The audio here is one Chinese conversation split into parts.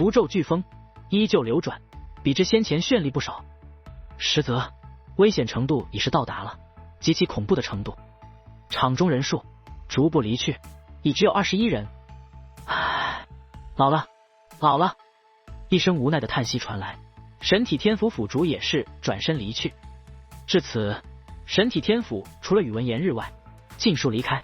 符咒飓风依旧流转，比之先前绚丽不少，实则危险程度已是到达了极其恐怖的程度。场中人数逐步离去，已只有21人。唉，老了，老了！一声无奈的叹息传来，神体天府府主也是转身离去。至此，神体天府除了宇文炎日外，尽数离开。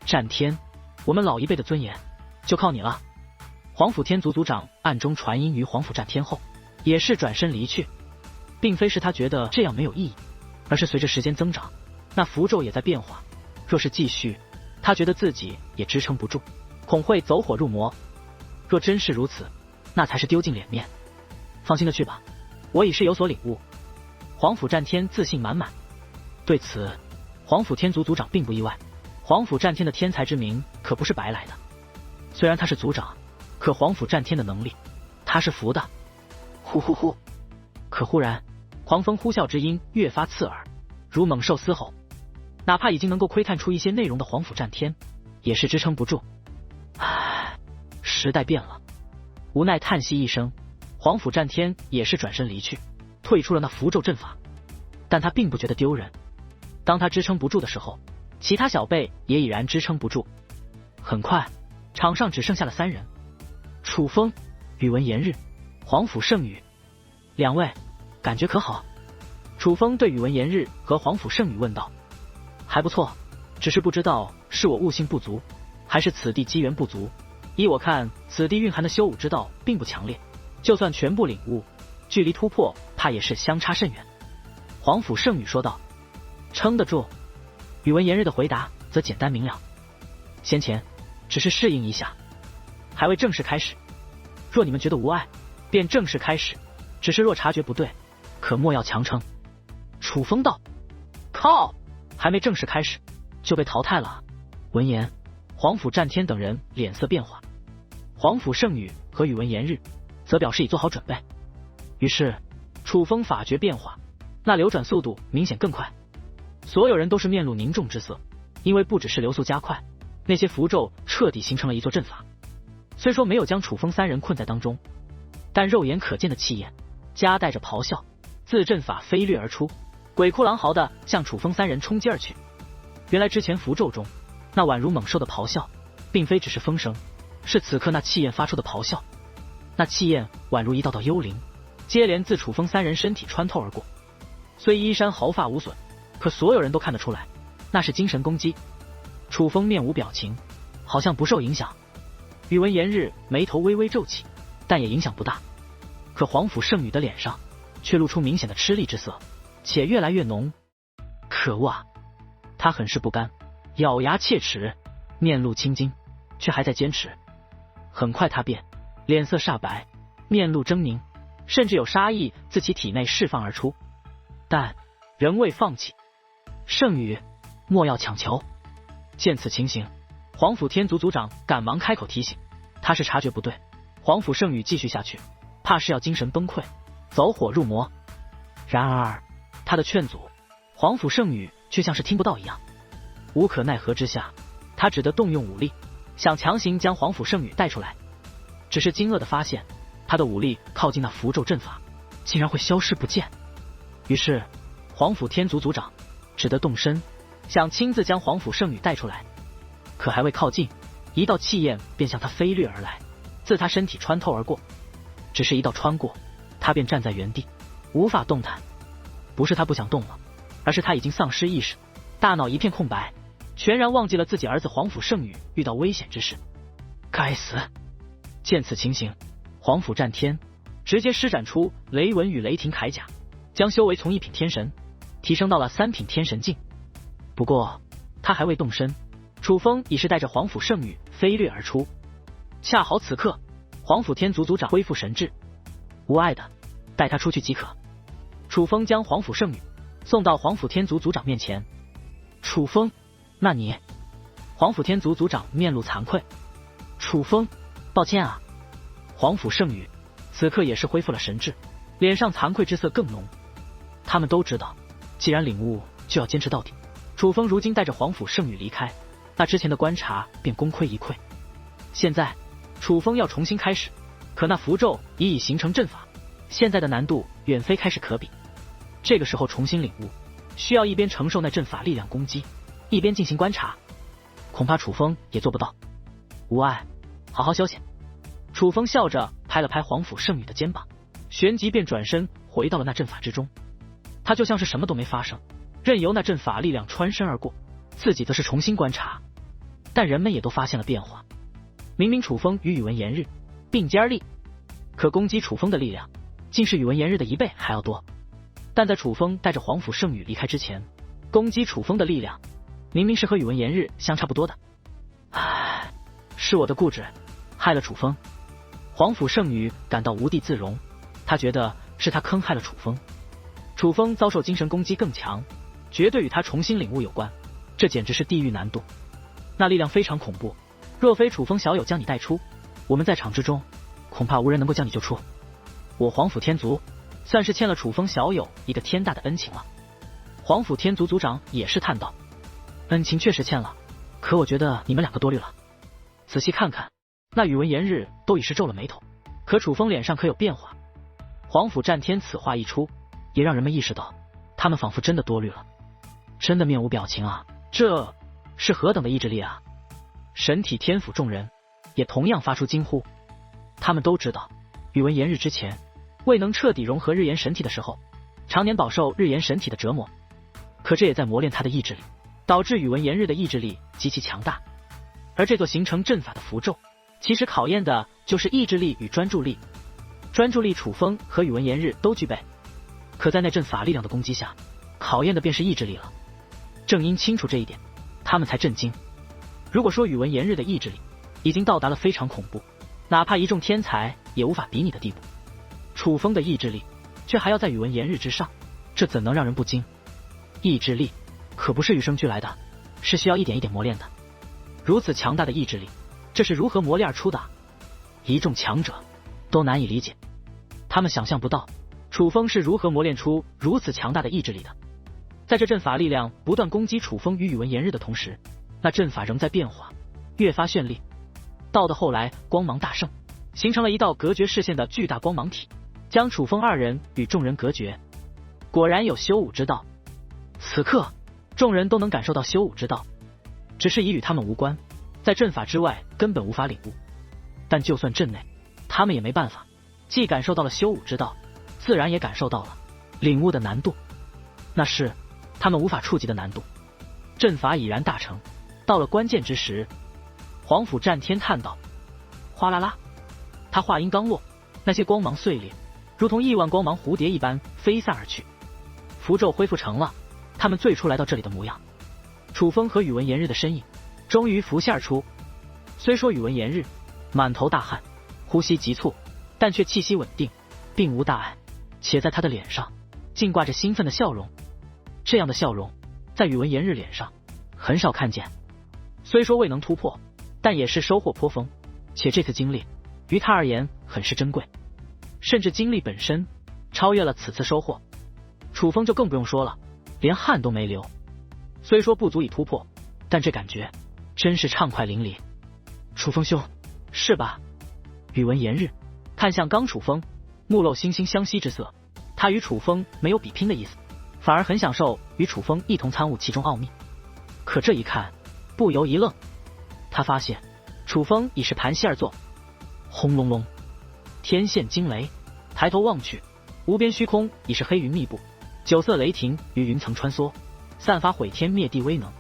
战天，我们老一辈的尊严就靠你了。皇府天族族长暗中传音于皇府战天后，也是转身离去，并非是他觉得这样没有意义，而是随着时间增长，那符咒也在变化。若是继续，他觉得自己也支撑不住，恐会走火入魔。若真是如此，那才是丢尽脸面。放心的去吧，我已是有所领悟。皇府战天自信满满。对此，皇府天族族长并不意外。皇府战天的天才之名可不是白来的，虽然他是族长，可皇府战天的能力他是服的。呼呼呼！可忽然，狂风呼啸之音越发刺耳，如猛兽嘶吼。哪怕已经能够窥探出一些内容的皇府战天，也是支撑不住。唉，时代变了。无奈叹息一声，皇府战天也是转身离去，退出了那符咒阵法。但他并不觉得丢人。当他支撑不住的时候，其他小辈也已然支撑不住。很快，场上只剩下了3人：楚风、宇文炎日、皇府圣宇。2位，感觉可好？楚风对宇文炎日和皇府圣宇问道。还不错，只是不知道是我悟性不足，还是此地机缘不足。依我看，此地蕴含的修武之道并不强烈，就算全部领悟，距离突破怕也是相差甚远。皇府圣宇说道。撑得住。宇文炎日的回答则简单明了。先前只是适应一下，还未正式开始。若你们觉得无碍，便正式开始。只是若察觉不对，可莫要强撑。楚风道。靠！还没正式开始就被淘汰了。闻言，皇府战天等人脸色变化，皇府圣宇和宇文炎日则表示已做好准备。于是楚风法诀变化，那流转速度明显更快，所有人都是面露凝重之色，因为不只是流速加快，那些符咒彻底形成了一座阵法。虽说没有将楚风3人困在当中，但肉眼可见的气焰夹带着咆哮，自阵法飞掠而出，鬼哭狼嚎的向楚风3人冲击而去。原来之前符咒中那宛如猛兽的咆哮，并非只是风声，是此刻那气焰发出的咆哮。那气焰宛如一道道幽灵，接连自楚风3人身体穿透而过。虽衣衫毫发无损，可所有人都看得出来，那是精神攻击。楚风面无表情，好像不受影响。宇文炎日眉头微微皱起，但也影响不大。可皇府圣宇的脸上却露出明显的吃力之色，且越来越浓。可恶啊！他很是不甘，咬牙切齿，面露青筋，却还在坚持。很快他便脸色煞白，面露狰狞，甚至有杀意自其体内释放而出，但仍未放弃。圣宇，莫要强求。见此情形，皇府天族族长赶忙开口提醒，他是察觉不对，皇府圣宇继续下去，怕是要精神崩溃，走火入魔。然而他的劝阻，皇府圣宇却像是听不到一样。无可奈何之下，他只得动用武力，想强行将皇府圣宇带出来。只是惊愕的发现，他的武力靠近那符咒阵法，竟然会消失不见。于是皇府天族族长只得动身，想亲自将皇府圣宇带出来。可还未靠近，一道气焰便向他飞掠而来，自他身体穿透而过。只是一道穿过，他便站在原地，无法动弹。不是他不想动了，而是他已经丧失意识，大脑一片空白，全然忘记了自己儿子皇府圣宇遇到危险之事。该死！见此情形，皇府战天直接施展出雷纹与雷霆铠甲，将修为从1品天神提升到了3品天神境。不过他还未动身，楚风已是带着皇府圣宇飞掠而出。恰好此刻，皇府天族族长恢复神智，无碍的带他出去即可。楚风将皇府圣宇送到皇府天族族长面前。楚风，那你？皇府天族族长面露惭愧。楚风，抱歉啊。皇府圣宇此刻也是恢复了神智，脸上惭愧之色更浓。他们都知道，既然领悟就要坚持到底。楚风如今带着皇府圣宇离开，那之前的观察便功亏一篑。现在楚风要重新开始，可那符咒已形成阵法，现在的难度远非开始可比。这个时候重新领悟，需要一边承受那阵法力量攻击，一边进行观察，恐怕楚风也做不到。无碍，好好休息。楚风笑着拍了拍皇甫圣女的肩膀，旋即便转身回到了那阵法之中。他就像是什么都没发生，任由那阵法力量穿身而过，自己则是重新观察。但人们也都发现了变化，明明楚风与宇文炎日并肩而立，可攻击楚风的力量竟是宇文炎日的1倍还要多。但在楚风带着皇甫圣女离开之前，攻击楚风的力量明明是和宇文炎日相差不多的。唉，是我的固执害了楚风。皇甫圣女感到无地自容，她觉得是她坑害了楚风。楚风遭受精神攻击更强，绝对与他重新领悟有关，这简直是地狱难度，那力量非常恐怖。若非楚风小友将你带出，我们在场之中恐怕无人能够将你救出。我皇甫天族算是欠了楚风小友一个天大的恩情了。皇甫天族族长也是叹道，恩情确实欠了，可我觉得你们2个多虑了。仔细看看，那宇文炎日都已是皱了眉头，可楚风脸上可有变化。皇甫战天此话一出，也让人们意识到，他们仿佛真的多虑了，真的面无表情啊，这是何等的意志力啊！神体天府众人也同样发出惊呼。他们都知道，宇文炎日之前未能彻底融合日炎神体的时候，常年饱受日炎神体的折磨，可这也在磨练他的意志力，导致宇文炎日的意志力极其强大。而这座形成阵法的符咒，其实考验的就是意志力与专注力。专注力楚风和宇文炎日都具备，可在那阵法力量的攻击下，考验的便是意志力了。正因清楚这一点，他们才震惊。如果说宇文炎日的意志力已经到达了非常恐怖，哪怕一众天才也无法比拟的地步，楚风的意志力却还要在宇文炎日之上，这怎能让人不惊？意志力可不是与生俱来的，是需要一点一点磨练的。如此强大的意志力，这是如何磨练而出的？一众强者都难以理解，他们想象不到楚风是如何磨练出如此强大的意志力的。在这阵法力量不断攻击楚风与宇文炎日的同时，那阵法仍在变化，越发绚丽。到的后来，光芒大盛，形成了一道隔绝视线的巨大光芒体，将楚风2人与众人隔绝。果然有修武之道。此刻，众人都能感受到修武之道，只是已与他们无关，在阵法之外根本无法领悟。但就算阵内，他们也没办法，既感受到了修武之道，自然也感受到了领悟的难度，那是他们无法触及的难度。阵法已然大成，到了关键之时，皇甫战天叹道：哗啦啦！他话音刚落，那些光芒碎裂，如同亿万光芒蝴蝶一般飞散而去。符咒恢复成了他们最初来到这里的模样。楚风和宇文炎日的身影终于浮现而出。虽说宇文炎日满头大汗，呼吸急促，但却气息稳定，并无大碍，且在他的脸上竟挂着兴奋的笑容。这样的笑容在宇文炎日脸上很少看见。虽说未能突破，但也是收获颇丰，且这次经历于他而言很是珍贵，甚至经历本身超越了此次收获。楚风就更不用说了，连汗都没流。虽说不足以突破，但这感觉真是畅快淋漓。楚风兄，是吧？宇文炎日看向刚楚风，目露惺惺相惜之色。他与楚风没有比拼的意思，反而很享受与楚风一同参悟其中奥秘。可这一看，不由一愣，他发现楚风已是盘膝而坐。轰隆隆，天线惊雷，抬头望去，无边虚空已是黑云密布，9色雷霆于云层穿梭，散发毁天灭地威能。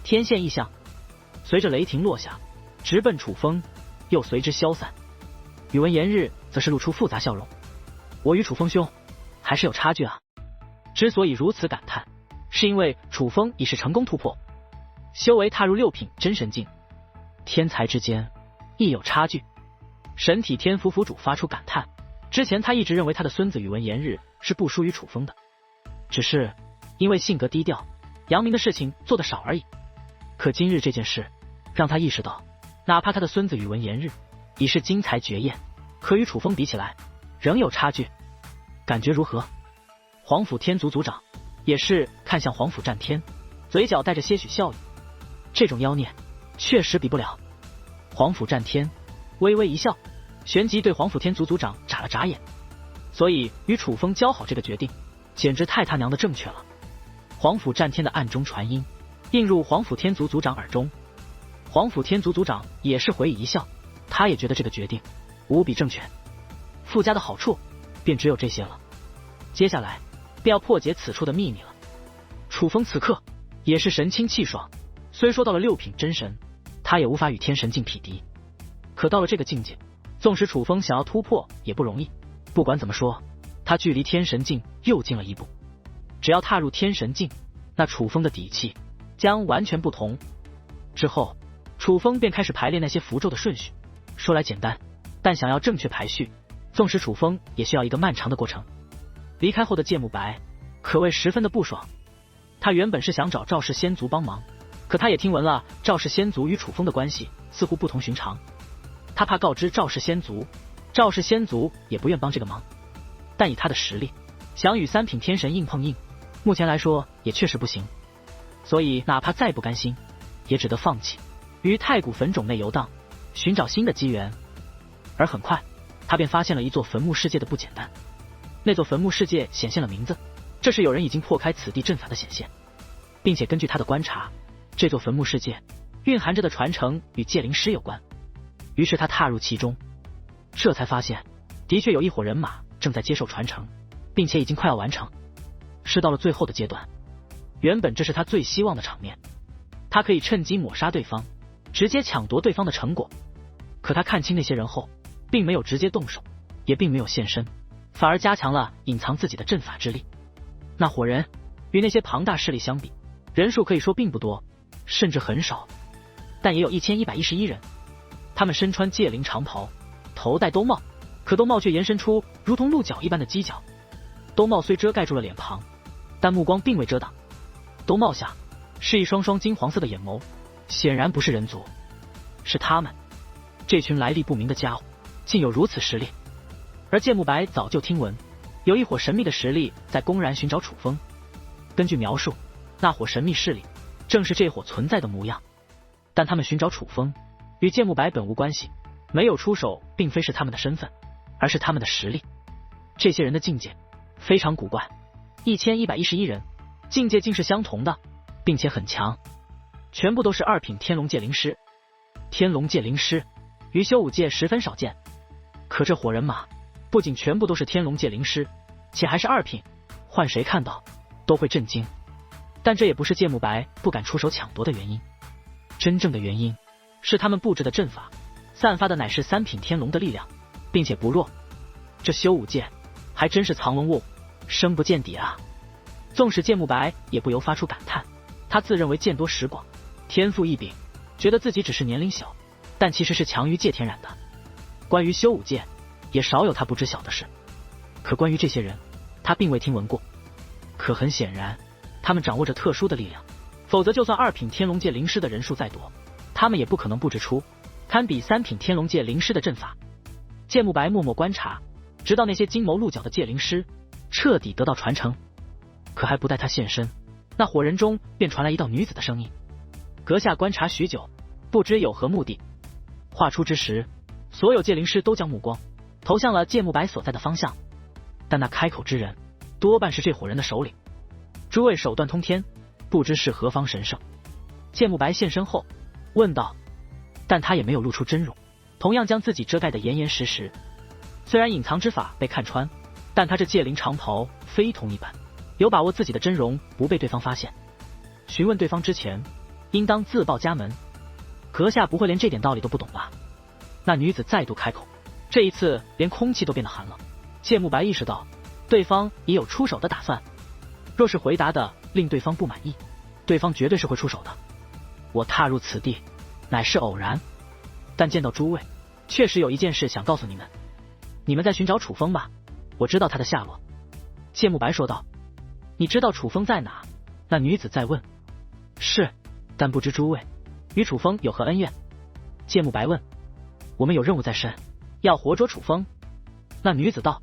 天线异象，随着雷霆落下，直奔楚风，又随之消散。宇文炎日则是露出复杂笑容。我与楚风兄还是有差距啊。之所以如此感叹，是因为楚风已是成功突破，修为踏入6品真神境。天才之间亦有差距。神体天府府主发出感叹，之前他一直认为他的孙子宇文炎日是不输于楚风的，只是因为性格低调，扬名的事情做得少而已。可今日这件事让他意识到，哪怕他的孙子宇文炎日已是惊才绝艳，可与楚风比起来仍有差距。感觉如何？皇甫天族族长也是看向皇甫战天，嘴角带着些许笑意。这种妖孽确实比不了。皇甫战天微微一笑，旋即对黄甫天族族长眨了眨眼。所以与楚风交好这个决定，简直太他娘的正确了。黄甫战天的暗中传音映入黄甫天族族长耳中，黄甫天族族长也是回以一笑，他也觉得这个决定无比正确。附加的好处便只有这些了，接下来便要破解此处的秘密了。楚风此刻也是神清气爽，虽说到了6品真神，他也无法与天神境匹敌，可到了这个境界，纵使楚风想要突破也不容易。不管怎么说，他距离天神境又近了一步。只要踏入天神境，那楚风的底气将完全不同。之后，楚风便开始排练那些符咒的顺序。说来简单，但想要正确排序，纵使楚风也需要一个漫长的过程。离开后的芥木白可谓十分的不爽。他原本是想找赵氏仙族帮忙，可他也听闻了赵氏仙族与楚风的关系似乎不同寻常，他怕告知赵氏仙族，赵氏仙族也不愿帮这个忙。但以他的实力，想与3品天神硬碰硬，目前来说也确实不行。所以哪怕再不甘心，也只得放弃，于太古坟冢内游荡，寻找新的机缘。而很快，他便发现了一座坟墓世界的不简单。那座坟墓世界显现了名字，这是有人已经破开此地阵法的显现，并且根据他的观察，这座坟墓世界蕴含着的传承与戒灵师有关。于是他踏入其中，这才发现的确有一伙人马正在接受传承，并且已经快要完成，是到了最后的阶段。原本这是他最希望的场面，他可以趁机抹杀对方，直接抢夺对方的成果。可他看清那些人后，并没有直接动手，也并没有现身，反而加强了隐藏自己的阵法之力。那伙人与那些庞大势力相比，人数可以说并不多，甚至很少，但也有1111人。他们身穿戒灵长袍，头戴兜帽，可兜帽却延伸出如同鹿角一般的犄角。兜帽虽遮盖住了脸庞，但目光并未遮挡，兜帽下是一双双金黄色的眼眸，显然不是人族。是他们，这群来历不明的家伙竟有如此实力。而芥木白早就听闻有一伙神秘的实力在公然寻找楚风。根据描述，那伙神秘势力正是这伙存在的模样。但他们寻找楚风与芥木白本无关系，没有出手并非是他们的身份，而是他们的实力。这些人的境界非常古怪，1111人，境界竟是相同的，并且很强，全部都是2品天龙界灵师。天龙界灵师于修武界十分少见，可这伙人马不仅全部都是天龙界灵师，且还是2品，换谁看到都会震惊。但这也不是芥木白不敢出手抢夺的原因，真正的原因是他们布置的阵法散发的乃是3品天龙的力量，并且不弱。这修武界还真是藏龙卧虎，深不见底啊！纵使芥木白也不由发出感叹，他自认为见多识广，天赋异禀，觉得自己只是年龄小，但其实是强于芥天然的。关于修武界也少有他不知晓的事，可关于这些人他并未听闻过。可很显然，他们掌握着特殊的力量，否则就算2品天龙界灵师的人数再多，他们也不可能布置出堪比3品天龙界灵师的阵法。芥木白默默观察，直到那些金眸鹿角的界灵师彻底得到传承。可还不待他现身，那伙人中便传来一道女子的声音。阁下观察许久，不知有何目的？话出之时，所有界灵师都将目光投向了芥木白所在的方向，但那开口之人多半是这伙人的首领。诸位手段通天，不知是何方神圣？芥木白现身后问道，但他也没有露出真容，同样将自己遮盖得严严实实。虽然隐藏之法被看穿，但他这戒灵长袍非同一般，有把握自己的真容不被对方发现。询问对方之前，应当自报家门。阁下不会连这点道理都不懂吧？那女子再度开口，这一次连空气都变得寒冷。芥木白意识到对方已有出手的打算，若是回答的令对方不满意，对方绝对是会出手的。我踏入此地乃是偶然，但见到诸位，确实有一件事想告诉你们。你们在寻找楚风吧？我知道他的下落。芥木白说道。你知道楚风在哪？那女子再问。是，但不知诸位与楚风有何恩怨？芥木白问。我们有任务在身，要活捉楚风。那女子道。